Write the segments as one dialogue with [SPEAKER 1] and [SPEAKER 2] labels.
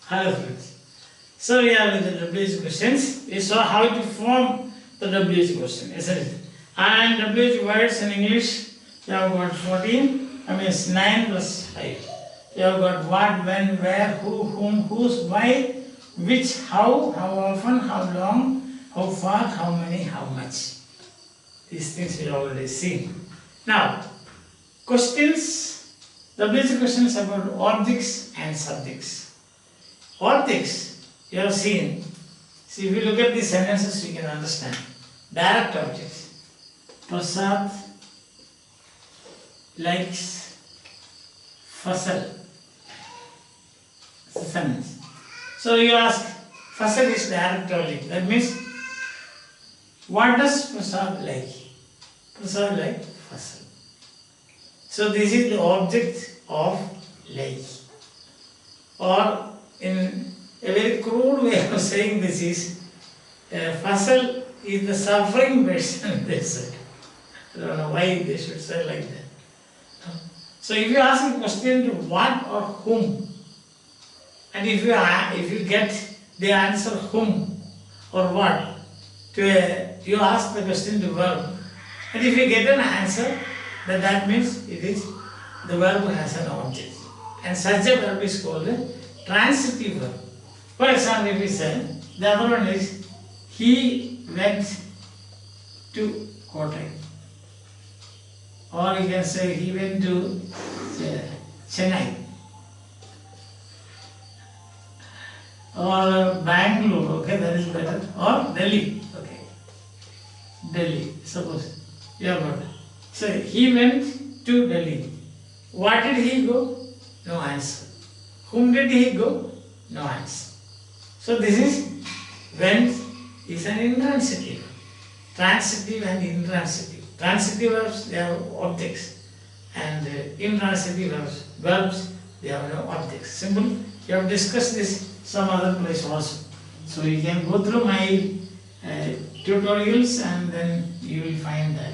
[SPEAKER 1] Hello friends. So we are with the WH questions. We saw how to form the WH question, isn't it? And WH words in English, we have got 14. I mean 9 plus 5. We have got what, when, where, who, whom, whose, why, which, how often, how long, how far, how many, how much. These things we already seen. Now, questions, WH questions about objects and subjects. Objects, you have seen. See, if you look at these sentences, you can understand. Direct objects. Prasad likes Fasal. It's a sentence. So you ask, Fasal is direct object. That means, what does Prasad like? Prasad like Fasal. So this is the object of like. Or in a very crude way of saying this is, Fasal is the suffering person, they said. I don't know why they should say like that. So if you ask a question to what or whom, and if you get the answer whom or what, you ask the question to verb, and if you get an answer, then that means it is the verb has an object. And such a verb is called a transitive verb. For example, if we say, the other one is, he went to Kottayam. Or you can say, he went to Chennai. Or Bangalore, okay, that is better. Or Delhi, okay. Delhi, suppose. You have got. So, he went to Delhi. What did he go? No answer. Whom did he go? No answer. So this is went is an intransitive. Transitive and intransitive. Transitive verbs, they have objects. And intransitive verbs, they have no objects. Simple. You have discussed this some other place also. So you can go through my tutorials and then you will find that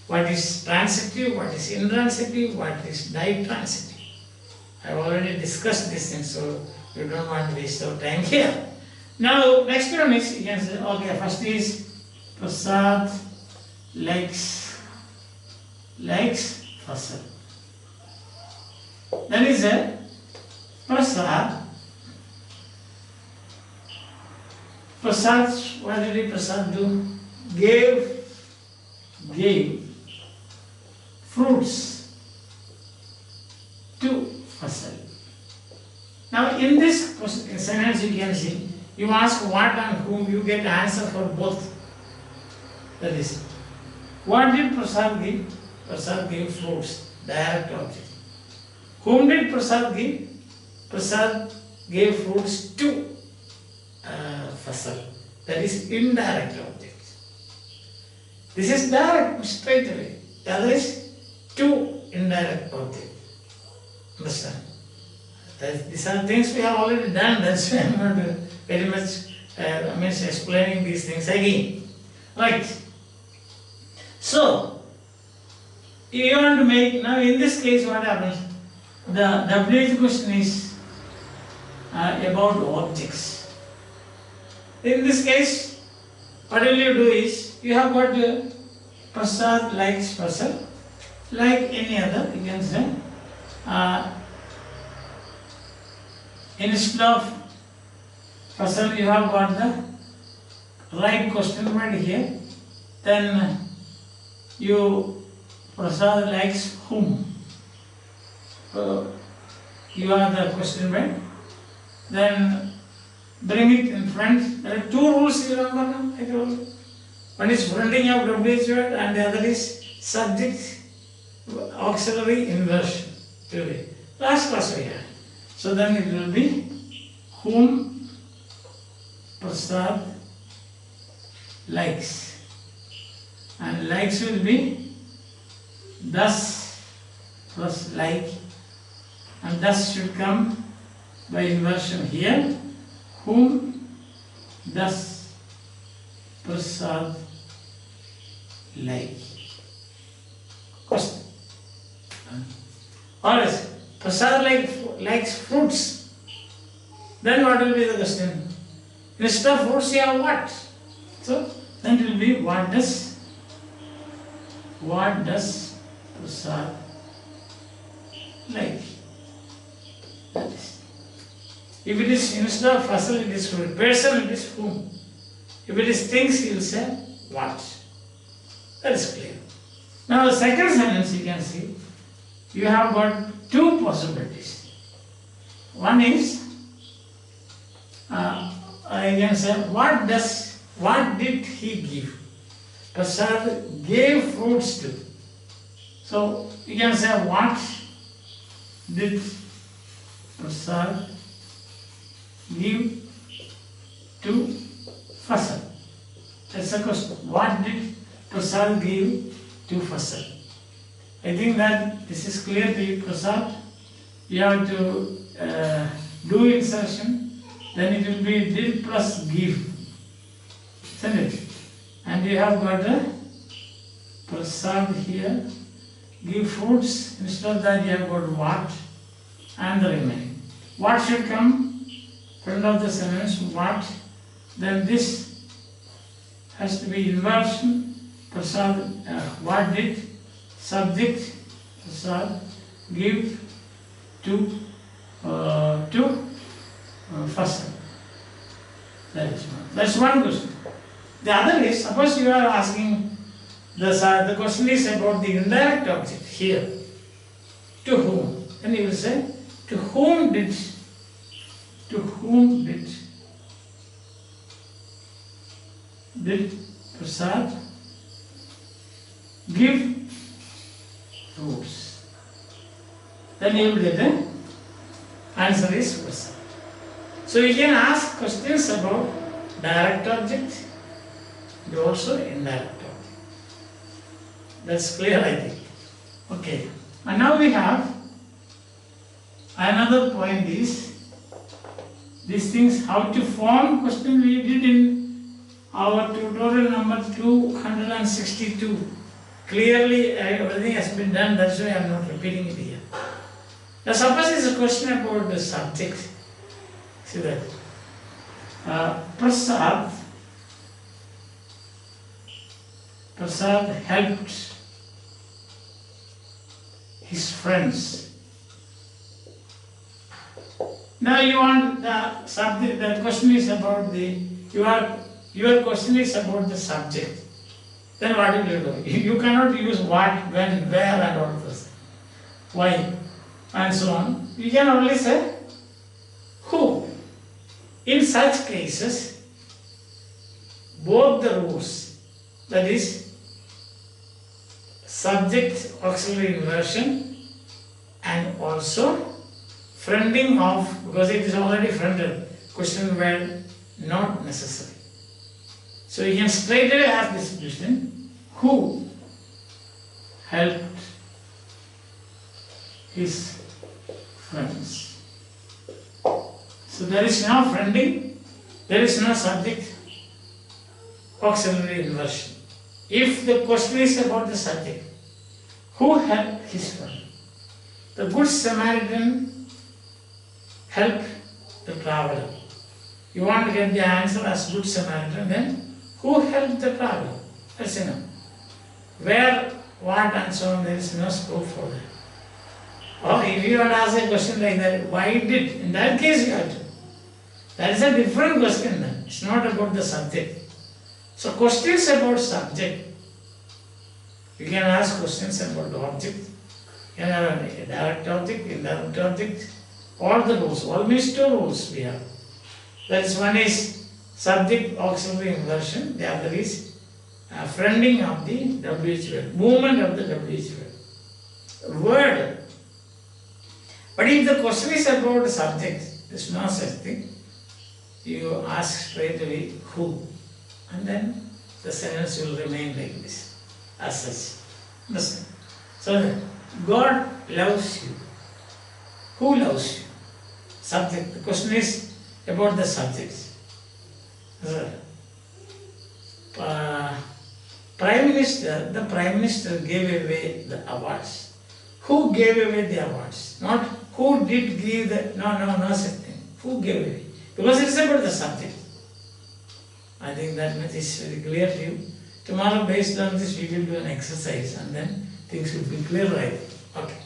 [SPEAKER 1] what is transitive, what is intransitive, what is ditransitive. I have already discussed this thing, so you don't want to waste our time here. Now, next one is, you can say, okay, first is Prasad likes Fasal. Then is a Prasad. What did Prasad do? Gave fruits to Fasal. Now in this sentence you can see, you ask what and whom, you get answer for both. That is, what did Prasad give? Prasad gave fruits, direct object. Whom did Prasad give? Prasad gave fruits to Fasal. That is indirect object. This is direct, straight away. The other is to indirect object. Understand? These are things we have already done, that's why I am not very much explaining these things again. Right. So, if you want to make, now in this case what happens? The WH question is about objects. In this case, what will you do is, you have got Prasad likes Fasal, like any other, you can say. Instead of Fasal, you have got the right question right here. Then Prasad likes whom. You have the question right. Then bring it in front. There are two rules, you remember now? I told you. One is fronting of WH word and the other is subject auxiliary inversion. Last class we had. So then it will be whom Prasad likes. And likes will be thus plus like, and thus should come by inversion here. Whom thus Prasad like. Question. Or else, Prasad likes fruits. Then what will be the question? Instead of fruits you have what? So then it will be what does Prasad like? That is. If it is instead of fasal, it is fruit. Person, it is whom. If it is things, you will say what. That is clear. Now the second sentence you can see, you have got two possibilities. One is, I can say, what did he give? Prasad gave fruits to. So you can say, what did Prasad give to Fasal? That's the question. What did Prasad give to Fasal? I think that this is clear to you, Prasad. You have to do insertion, then it will be did plus give. Isn't it? And you have got a Prasad here, give fruits. Instead of that, you have got what and the remaining. What should come? Front of the sentence, what? Then this has to be inversion. Prasad, what did subject Prasad give to Fasal? That's one question. The other is, suppose you are asking, the question is about the indirect object here. To whom? Then you will say, to whom did Prasad give fruits? Then you will get the answer is Prasad. So you can ask questions about direct object and also indirect object. That's clear, I think. Okay. And now we have another point is these things, how to form question we did in our tutorial number 262. Clearly everything has been done, that's why I am not repeating it here. Now suppose it's a question about the subject. See that? Prasad helped his friends. Now you want the subject, the question is about your question is about the subject. Then what will you do? You cannot use what, when, where and all this. Why? And so on. You can only say who. In such cases, both the rules, that is subject auxiliary inversion and also friending of, because it is already friended, question were not necessary. So you can straight away ask this question, who helped his friends? So there is no friending, there is no subject auxiliary inversion. If the question is about the subject, who helped his friend? The Good Samaritan helped the traveler. You want to get the answer as Good Samaritan, then who helped the traveler? That's enough. Where, what and so on, there is no scope for that. Or if you want to ask a question like that, why did? In that case you have to. That is a different question then. It's not about the subject. So questions about subject, you can ask questions about the object. You can have a direct object, indirect object, all the rules, almost two rules we have. That is, one is subject auxiliary inversion, the other is friending of the WH word, movement of the WH word. But if the question is about the subject, there is no such thing. You ask straight away who, and then the sentence will remain like this, as such. Understand? So, God loves you. Who loves you? Subject. The question is about the subjects. Prime Minister gave away the awards. Who gave away the awards? Not who did give the, no such thing. Who gave away? because it's about the subject. I think that much is very clear to you. Tomorrow, based on this, we will do an exercise and then things will be clear, right? Okay.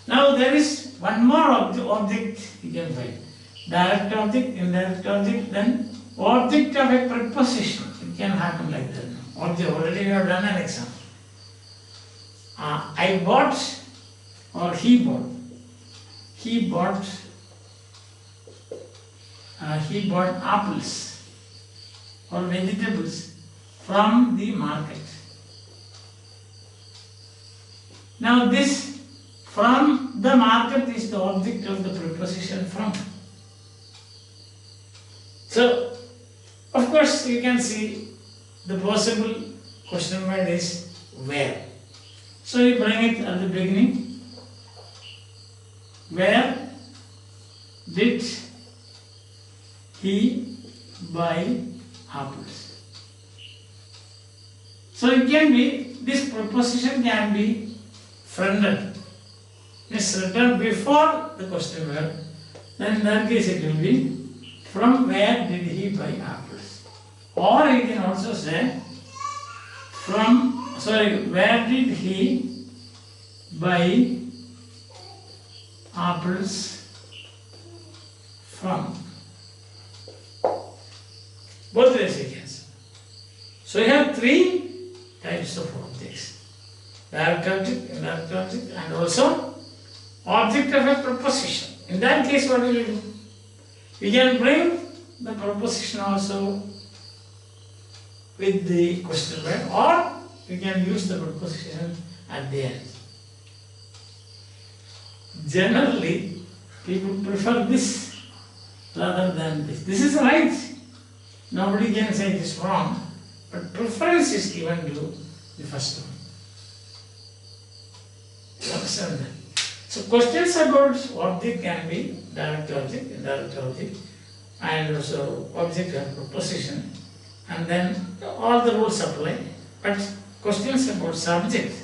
[SPEAKER 1] Now there is one more object you can find. Direct object, indirect object, then object of a preposition. It can happen like that. Object, already we have done an example. I bought or he bought. He bought apples or vegetables from the market. Now this from the market is the object of the preposition from. So, of course, you can see the possible question word is where. So you bring it at the beginning. Where did he buy apples? So it can be, this preposition can be fronted. It's written before the question word. Then in that case it will be, from where did he buy apples? Or you can also say, where did he buy apples from? Both ways you can say. So you have three types of objects. Direct object, indirect object, and also object of a preposition. In that case, what will you do? You can bring the preposition also with the question word, or you can use the preposition at the end. Generally, people prefer this rather than this. This is right. Nobody can say it is wrong, but preference is given to the first one. You understand that? So questions about object can be direct object, indirect object, and also object and preposition, and then all the rules apply. But questions about subject,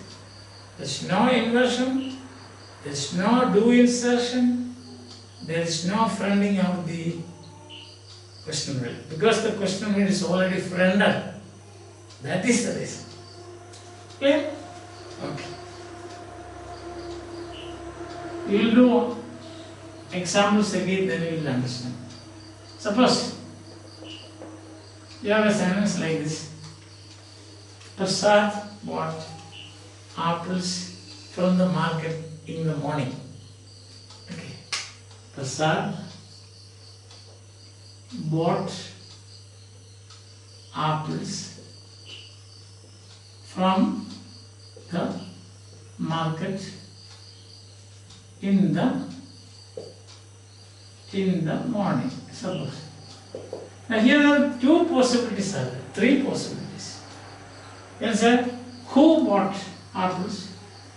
[SPEAKER 1] there is no inversion, there is no do insertion, there is no fronting of the question word, because the question word is already fronted. That is the reason. Clear? Okay. You will do examples again, then you will understand. Suppose you have a sentence like this. Prasad bought apples from the market in the morning. Okay. Prasad bought apples from the market in the morning. Suppose. Now here are two possibilities, three possibilities. You can say, who bought apples?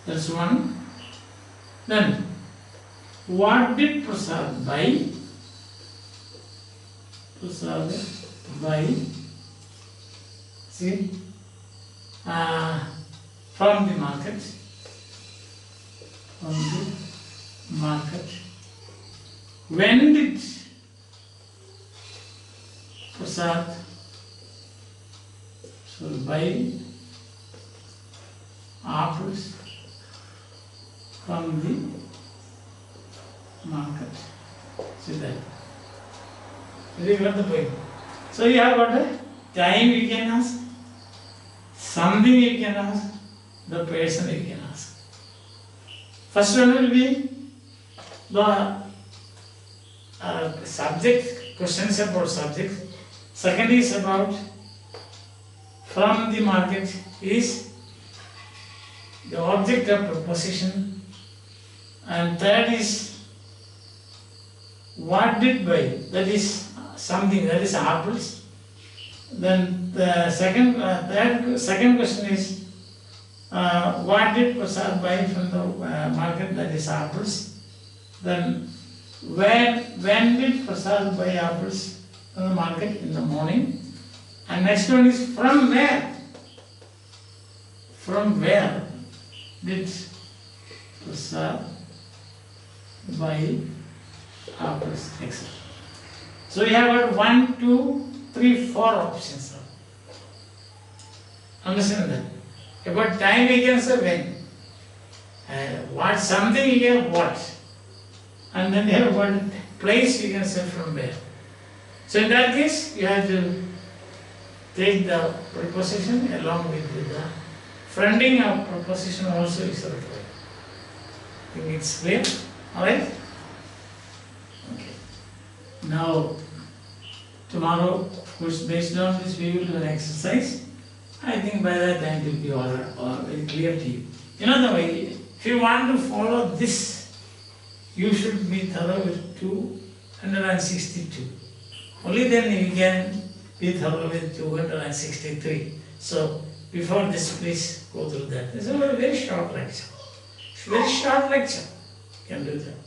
[SPEAKER 1] That's one. Then, what did Prasad buy? Prasad buy, see, from the market. From the market. When did Prasad buy apples from the market? See that? You got the point. So you have got a time you can ask, something you can ask, the person you can ask. First one will be the subject, questions about subject. Second is about from the market is the object of preposition. And third is what did buy, that is something, that is apples. Then the second question is what did Prasad buy from the market, that is apples. Then when did Prasad buy apples from the market? In the morning. And next one is from where? From where did Prasad buy apples, etc. So we have got 1, 2, 3, 4 options now. Understand that? About time we can say when. What something you can what. And then you have got place you can say from where. So in that case you have to take the preposition along with the fronting of preposition also is required. I think it's clear? Alright? Okay. Now, tomorrow, of course, based on this, we will do an exercise. I think by that time it will be all very clear to you. You know the way, if you want to follow this, you should be thorough with 262. Only then you can be thorough with 263. So, before this, please go through that. This is a very short lecture. It's a very short lecture. You can do that.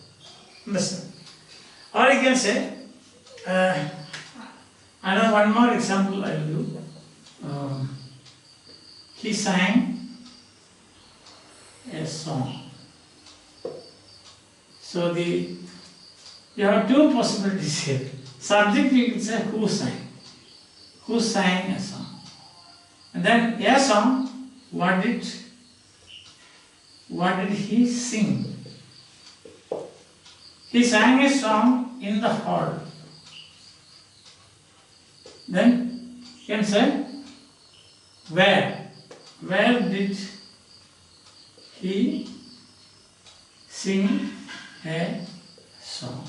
[SPEAKER 1] Understand? Or you can say, another one more example I will do. He sang a song. So you have two possibilities here. Subject you can say who sang. Who sang a song. And then a song, what did he sing? He sang a song in the hall. Then you can say where? Where did he sing a song?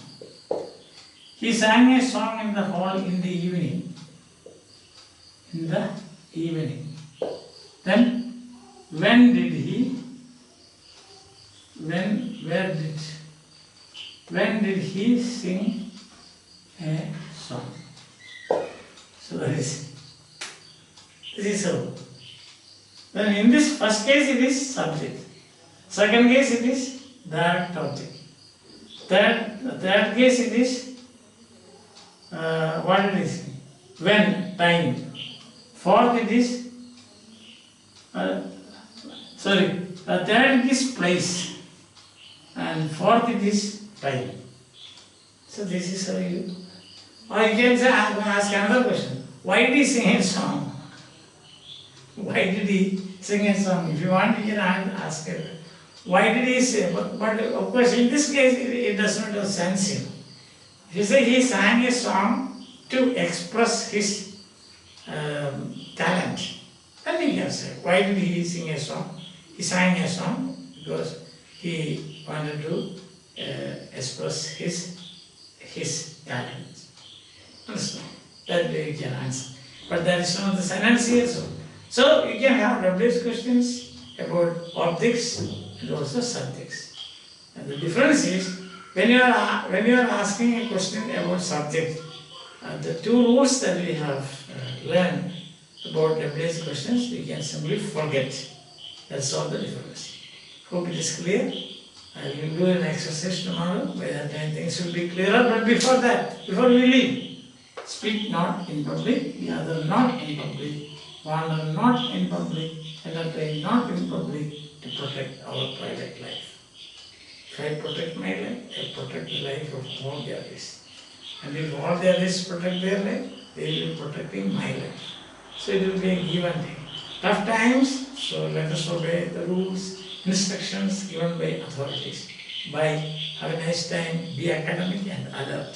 [SPEAKER 1] He sang a song in the hall in the evening. In the evening. Then when did he sing a song? So this is how. Then in this first case it is subject. Second case it is direct object. Third case it is what it is? When, time. Fourth it is third it is place. And fourth it is time. So this is how you. Or you can say, I am going to ask another question. Why did he sing a song? Why did he sing a song? If you want, you can ask it. Why did he say? But of course, in this case, it does not have sense here. If you say he sang a song to express his talent, then you can say, why did he sing a song? He sang a song because he wanted to express his talent. Understand? That way you can answer. But that is one of the sentence here. So you can have WH questions about objects and also subjects. And the difference is when you are asking a question about subject, the two rules that we have learned about WH questions, we can simply forget. That's all the difference. Hope it is clear. I will do an exercise tomorrow. By that time things will be clearer. But before that, before we leave, speak not in public, gather not in public, wander not in public, entertain not in public, to protect our private life. If I protect my life, I protect the life of all the others. And if all the others protect their life, they will be protecting my life. So it will be a give and take. Tough times, so let us obey the rules, instructions given by authorities. Bye. Have a nice time. Be academic and alert.